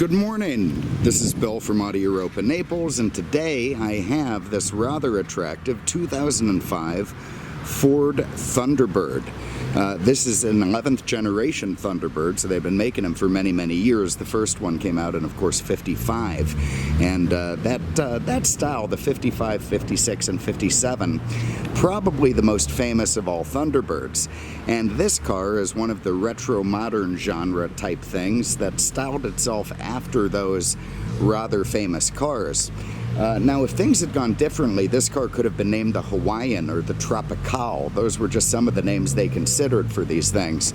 Good morning, this is Bill from Auto Europa Naples, and today I have this rather attractive 2005 Ford Thunderbird. This is an 11th generation Thunderbird, so they've been making them for many years. The first one came out in, of course, 55, and that style, the 55, 56, and 57, probably the most famous of all Thunderbirds. And this car is one of the retro modern genre type things that styled itself after those rather famous cars. Now, if things had gone differently, this car could have been named the Hawaiian or the Tropical. Those were just some of the names they considered for these things.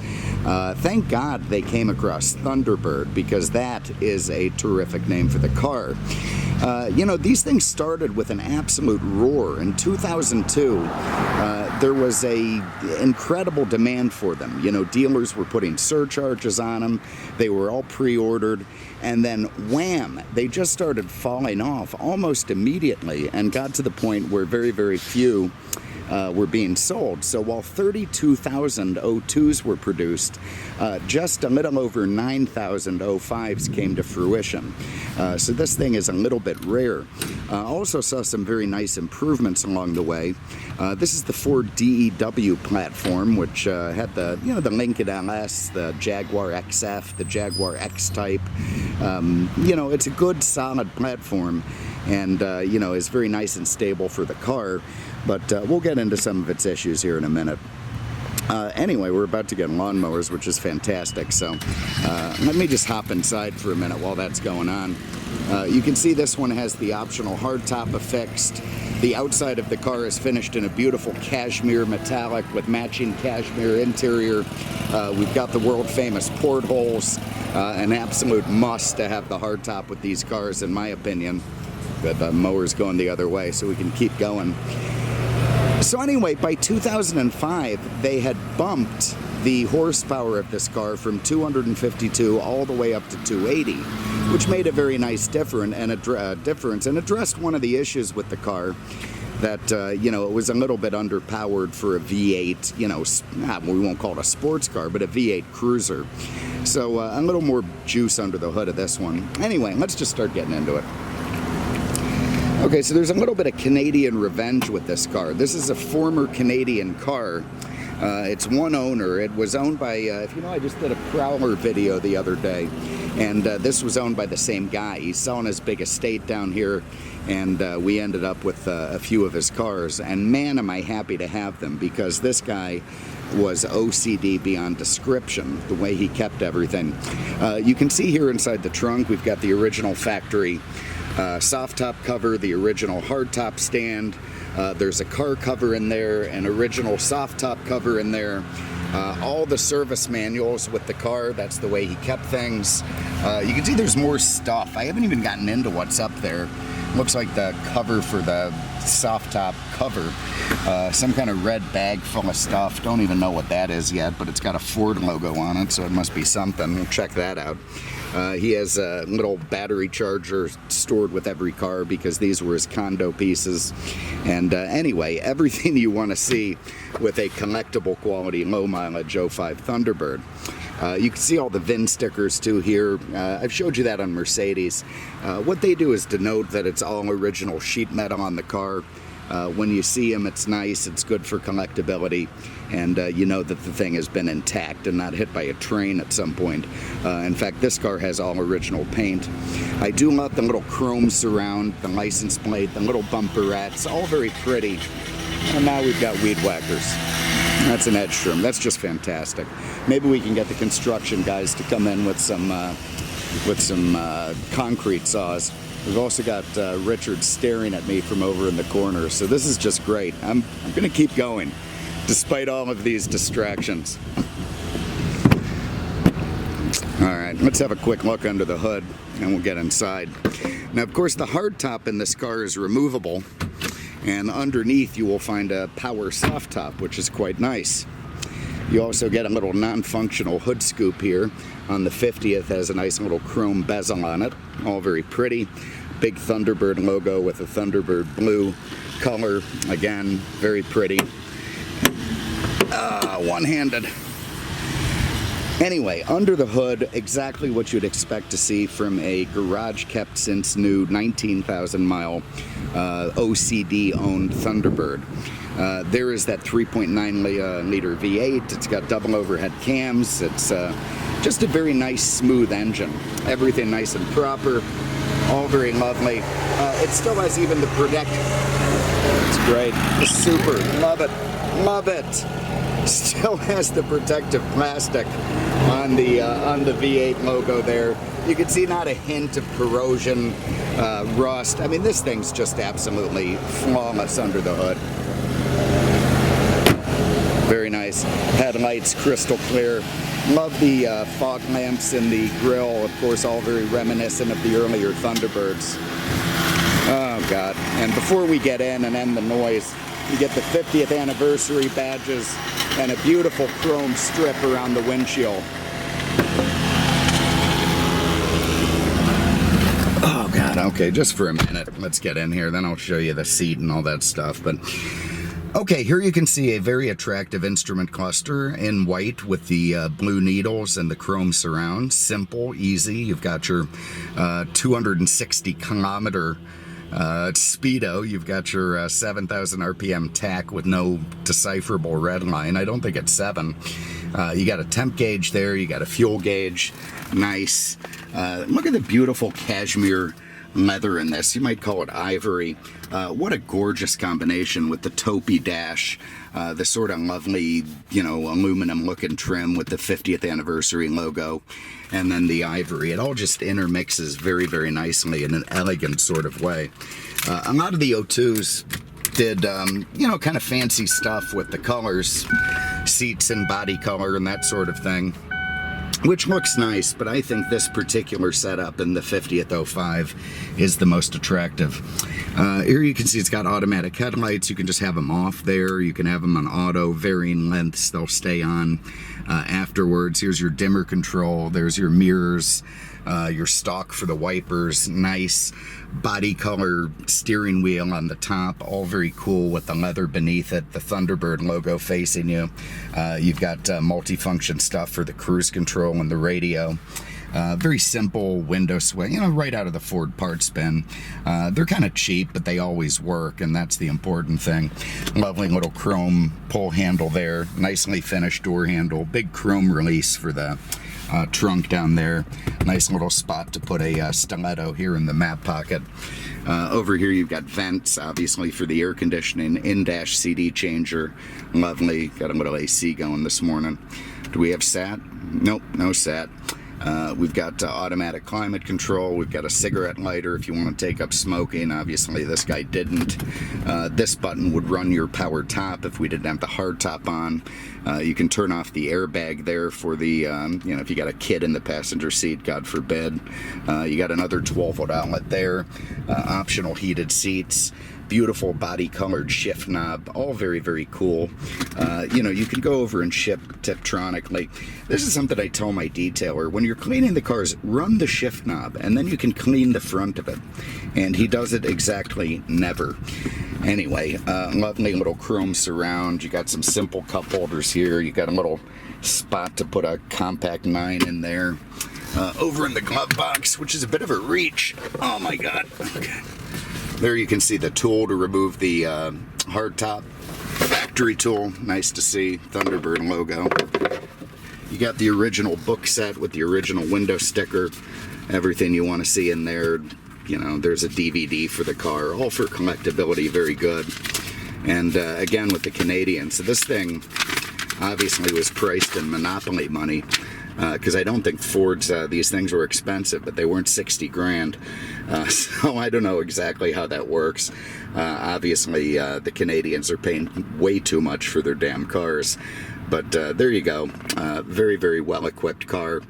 Thank God they came across Thunderbird, because that is a terrific name for the car. You know, these things started with an absolute roar. In 2002, there was a incredible demand for them. You know, dealers were putting surcharges on them. They were all pre-ordered. And then wham, they just started falling off almost immediately and got to the point where very few were being sold. So while 32,000 02s were produced, just a little over 9,000 05s came to fruition. So this thing is a little bit rare. Also saw some very nice improvements along the way. This is the Ford DEW platform, which had the Lincoln LS, the Jaguar XF, the Jaguar X-Type. You know, it's a good solid platform, and you know, is very nice and stable for the car. But we'll get into some of its issues here in a minute. Anyway, we're about to get lawnmowers, which is fantastic. So let me just hop inside for a minute while that's going on. You can see this one has the optional hardtop affixed. The outside of the car is finished in a beautiful cashmere metallic with matching cashmere interior. We've got the world famous portholes, an absolute must to have the hardtop with these cars, in my opinion. But the mower's going the other way, so we can keep going. So anyway, by 2005, they had bumped the horsepower of this car from 252 all the way up to 280, which made a very nice difference and addressed one of the issues with the car, that you know, it was a little bit underpowered for a V8, you know, we won't call it a sports car, but a V8 cruiser. So a little more juice under the hood of this one. Anyway, let's just start getting into it. Okay, so there's a little bit of Canadian revenge with this car. This is a former Canadian car. It's one owner. It was owned by, if you know, I just did a Prowler video the other day, and this was owned by the same guy. He's selling his big estate down here, and we ended up with a few of his cars. And man, am I happy to have them, because this guy was OCD beyond description, the way he kept everything. You can see here inside the trunk, we've got the original factory soft top cover, the original hard top stand. There's a car cover in there, an original soft top cover in there. All the service manuals with the car, that's the way he kept things. You can see there's more stuff. I haven't even gotten into what's up there. Looks like the cover for the soft top cover. Some kind of red bag full of stuff. Don't even know what that is yet, but it's got a Ford logo on it, so it must be something. We'll check that out. He has a little battery charger stored with every car, because these were his condo pieces. And anyway, everything you want to see with a collectible quality low mileage 05 Thunderbird. You can see all the VIN stickers too here. I've showed you that on Mercedes. What they do is denote that it's all original sheet metal on the car. When you see them, it's nice, it's good for collectability, and you know that the thing has been intact and not hit by a train at some point. In fact, this car has all original paint. I do love the little chrome surround, the license plate, the little bumperettes, all very pretty. And now we've got weed whackers. That's an edge trim. That's just fantastic. Maybe we can get the construction guys to come in with some concrete saws. We've also got Richard staring at me from over in the corner, so this is just great. I'm going to keep going, despite all of these distractions. All right, let's have a quick look under the hood, and we'll get inside. Now, of course, the hardtop in this car is removable, and underneath you will find a power soft top, which is quite nice. You also get a little non-functional hood scoop here. On the 50th, has a nice little chrome bezel on it, all very pretty. Big Thunderbird logo with a Thunderbird blue color, again, very pretty. One-handed. Anyway, under the hood, exactly what you'd expect to see from a garage kept since new 19,000 mile OCD owned Thunderbird. There is that 3.9 liter V8. It's got double overhead cams. It's just a very nice, smooth engine. Everything nice and proper, all very lovely. It still has even the protect. It's great. Super. Love it. Love it. Still has the protective plastic on the V8 logo there. You can see not a hint of corrosion, rust. I mean, this thing's just absolutely flawless under the hood. Very nice. Headlights, crystal clear. Love the fog lamps in the grille. Of course, all very reminiscent of the earlier Thunderbirds. Oh, God. And before we get in and end the noise, you get the 50th anniversary badges and a beautiful chrome strip around the windshield. Oh, God. Okay, just for a minute. Let's get in here. Then I'll show you the seat and all that stuff. But okay, here you can see a very attractive instrument cluster in white with the blue needles and the chrome surround. Simple, easy. You've got your 260 kilometer speedo. You've got your 7,000 RPM tach with no decipherable red line. I don't think it's 7. You got a temp gauge there. You got a fuel gauge. Nice. Look at the beautiful cashmere leather in this. You might call it ivory. What a gorgeous combination with the taupey dash, the sort of lovely, you know, aluminum looking trim with the 50th anniversary logo, and then the ivory. It all just intermixes very, very nicely in an elegant sort of way. A lot of the O2s did, you know, kind of fancy stuff with the colors, seats and body color and that sort of thing, which looks nice, but I think this particular setup in the 50th 05 is the most attractive. Here you can see it's got automatic headlights. You can just have them off there. You can have them on auto, varying lengths. They'll stay on afterwards. Here's your dimmer control. There's your mirrors, your stalk for the wipers. Nice body color steering wheel on the top, all very cool with the leather beneath it, the Thunderbird logo facing you. You've got multifunction stuff for the cruise control and the radio. Very simple window swing, you know, right out of the Ford parts bin. They're kind of cheap, but they always work, and that's the important thing. Lovely little chrome pull handle there, nicely finished door handle, big chrome release for the trunk down there. Nice little spot to put a stiletto here in the map pocket. Over here you've got vents, obviously, for the air conditioning. In-dash CD changer. Lovely. Got a little AC going this morning. Do we have SAT? Nope, no SAT. We've got automatic climate control. We've got a cigarette lighter if you want to take up smoking. Obviously, this guy didn't. This button would run your power top if we didn't have the hard top on. You can turn off the airbag there for the, you know, if you got a kid in the passenger seat, God forbid. You got another 12-volt outlet there. Optional heated seats. Beautiful body colored shift knob, all very, very cool. You know, you can go over and ship Tiptronically. This is something I tell my detailer. When you're cleaning the cars, run the shift knob, and then you can clean the front of it. And he does it exactly never. Anyway, lovely little chrome surround. You got some simple cup holders here. You got a little spot to put a compact 9 in there. Over in the glove box, which is a bit of a reach. Oh my God. Okay. There you can see the tool to remove the hardtop. Factory tool, nice to see. Thunderbird logo. You got the original book set with the original window sticker. Everything you want to see in there. You know, there's a DVD for the car. All for collectability, very good. And again, with the Canadian. So this thing obviously was priced in monopoly money. Because I don't think Ford's, these things were expensive, but they weren't 60 grand. So I don't know exactly how that works. Obviously, the Canadians are paying way too much for their damn cars. But there you go. Very, very well-equipped car.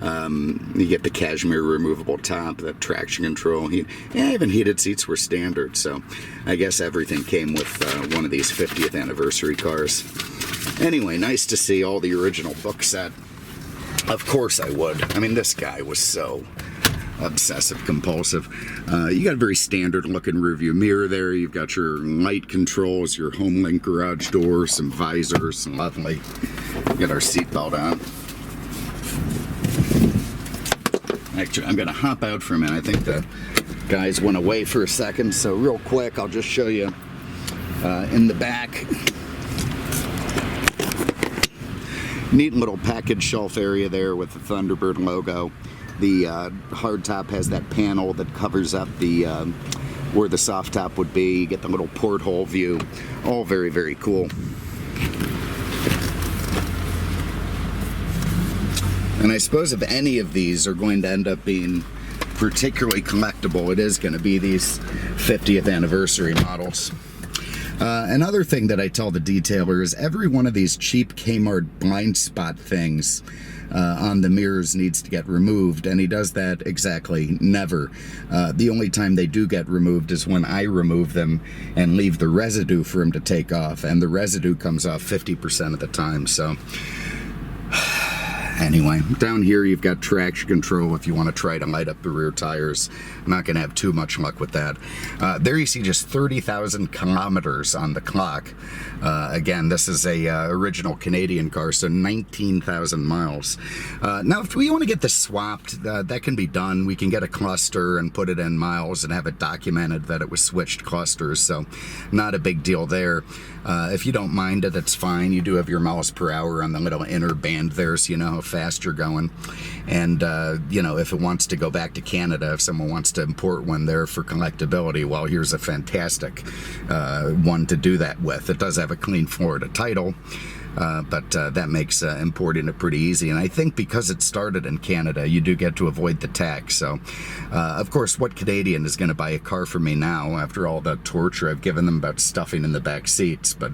You get the cashmere removable top, the traction control. Even heated seats were standard. So I guess everything came with one of these 50th anniversary cars. Anyway, nice to see all the original book set. Of course I would. I mean, this guy was so obsessive compulsive. You got a very standard looking rearview mirror there. You've got your light controls, your HomeLink garage door, some visors, lovely. Get our seatbelt on. Actually, I'm going to hop out for a minute. I think the guys went away for a second, so real quick, I'll just show you in the back. Neat little package shelf area there with the Thunderbird logo. The hardtop has that panel that covers up the where the soft top would be. You get the little porthole view. All very, very cool. And I suppose if any of these are going to end up being particularly collectible, it is going to be these 50th anniversary models. Another thing that I tell the detailer is every one of these cheap Kmart blind spot things on the mirrors needs to get removed, and he does that exactly never. The only time they do get removed is when I remove them and leave the residue for him to take off, and the residue comes off 50% of the time. So anyway, down here you've got traction control if you want to try to light up the rear tires. I'm not going to have too much luck with that. There you see just 30,000 kilometers on the clock. Again, this is a original Canadian car, so 19,000 miles. Now, if we want to get this swapped, that can be done. We can get a cluster and put it in miles and have it documented that it was switched clusters, so not a big deal there. If you don't mind it, that's fine. You do have your miles per hour on the little inner band there, so you know how fast you're going. And, you know, if it wants to go back to Canada, if someone wants to import one there for collectability, well, here's a fantastic one to do that with. It does have a clean Florida title, but that makes importing it pretty easy. And I think because it started in Canada, you do get to avoid the tax. So, of course, what Canadian is going to buy a car from me now after all the torture I've given them about stuffing in the back seats? But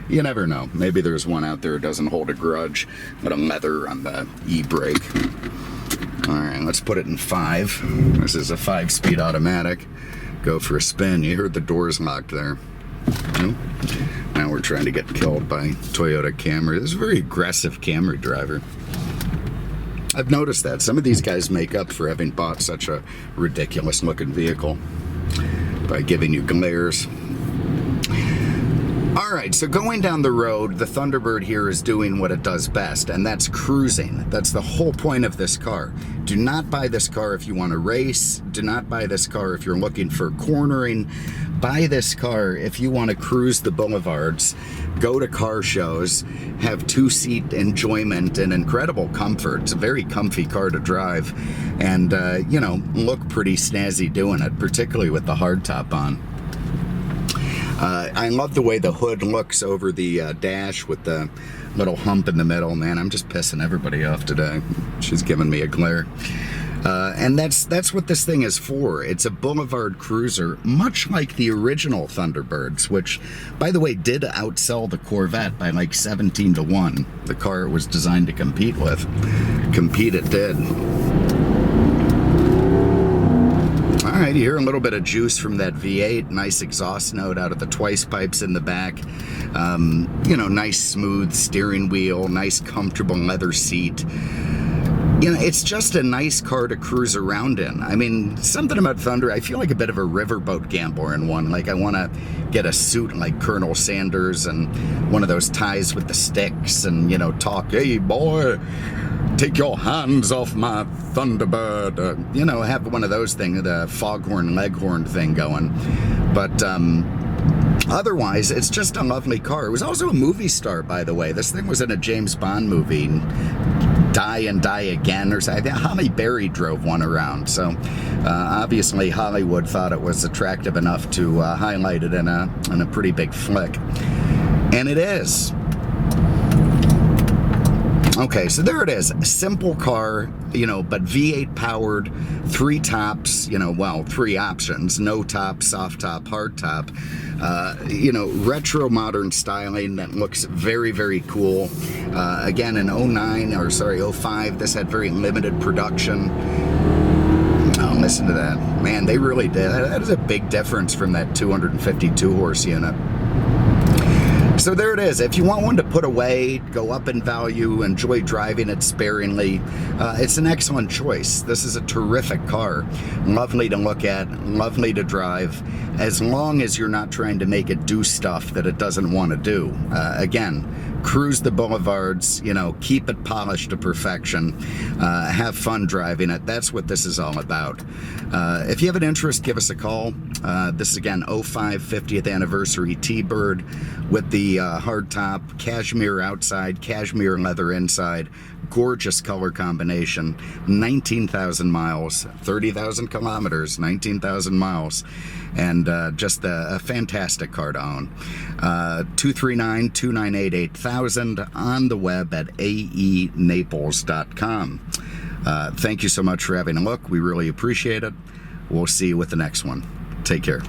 you never know. Maybe there's one out there who doesn't hold a grudge, but a leather on the e-brake. All right, let's put it in 5. This is a 5-speed automatic. Go for a spin. You heard the doors locked there. Now we're trying to get killed by Toyota Camry. This is a very aggressive Camry driver. I've noticed that. Some of these guys make up for having bought such a ridiculous looking vehicle by giving you glares. Alright, so going down the road, the Thunderbird here is doing what it does best, and that's cruising. That's the whole point of this car. Do not buy this car if you want to race. Do not buy this car if you're looking for cornering. Buy this car if you want to cruise the boulevards, go to car shows, have two-seat enjoyment and incredible comfort. It's a very comfy car to drive, and, you know, look pretty snazzy doing it, particularly with the hardtop on. I love the way the hood looks over the dash with the little hump in the middle. Man, I'm just pissing everybody off today. She's giving me a glare. And that's what this thing is for. It's a boulevard cruiser, much like the original Thunderbirds, which, by the way, did outsell the Corvette by like 17-1. The car it was designed to compete with. Compete it did. All right, you hear a little bit of juice from that V8. Nice exhaust note out of the twice pipes in the back. You know, nice smooth steering wheel, nice comfortable leather seat. You know, it's just a nice car to cruise around in. I mean, something about Thunder, I feel like a bit of a riverboat gambler in one. Like I want to get a suit like Colonel Sanders and one of those ties with the sticks and, you know, talk, hey boy, take your hands off my Thunderbird. You know, have one of those things, the foghorn leghorn thing going. But otherwise, it's just a lovely car. It was also a movie star, by the way. This thing was in a James Bond movie, Die and Die Again, or something. Halle Berry drove one around. So obviously Hollywood thought it was attractive enough to highlight it in a pretty big flick. And it is. Okay, so there it is. A simple car, you know, but V8 powered, 3 tops, you know, well, 3 options. No top, soft top, hard top. You know, retro modern styling that looks very, very cool. Again, in 05, this had very limited production. Oh, listen to that. Man, they really did. That is a big difference from that 252 horse unit. So there it is. If you want one to put away, go up in value, enjoy driving it sparingly, it's an excellent choice. This is a terrific car. Lovely to look at, lovely to drive, as long as you're not trying to make it do stuff that it doesn't want to do. Again, cruise the boulevards, you know, keep it polished to perfection, have fun driving it. That's what this is all about. If you have an interest, give us a call. This is again 05 50th Anniversary T-Bird with the hardtop, cashmere outside, cashmere leather inside. Gorgeous color combination. 19,000 miles, 30,000 kilometers, 19,000 miles, and just a fantastic car to own. 239-298-8000 on the web at aenaples.com. Thank you so much for having a look. We really appreciate it. We'll see you with the next one. Take care.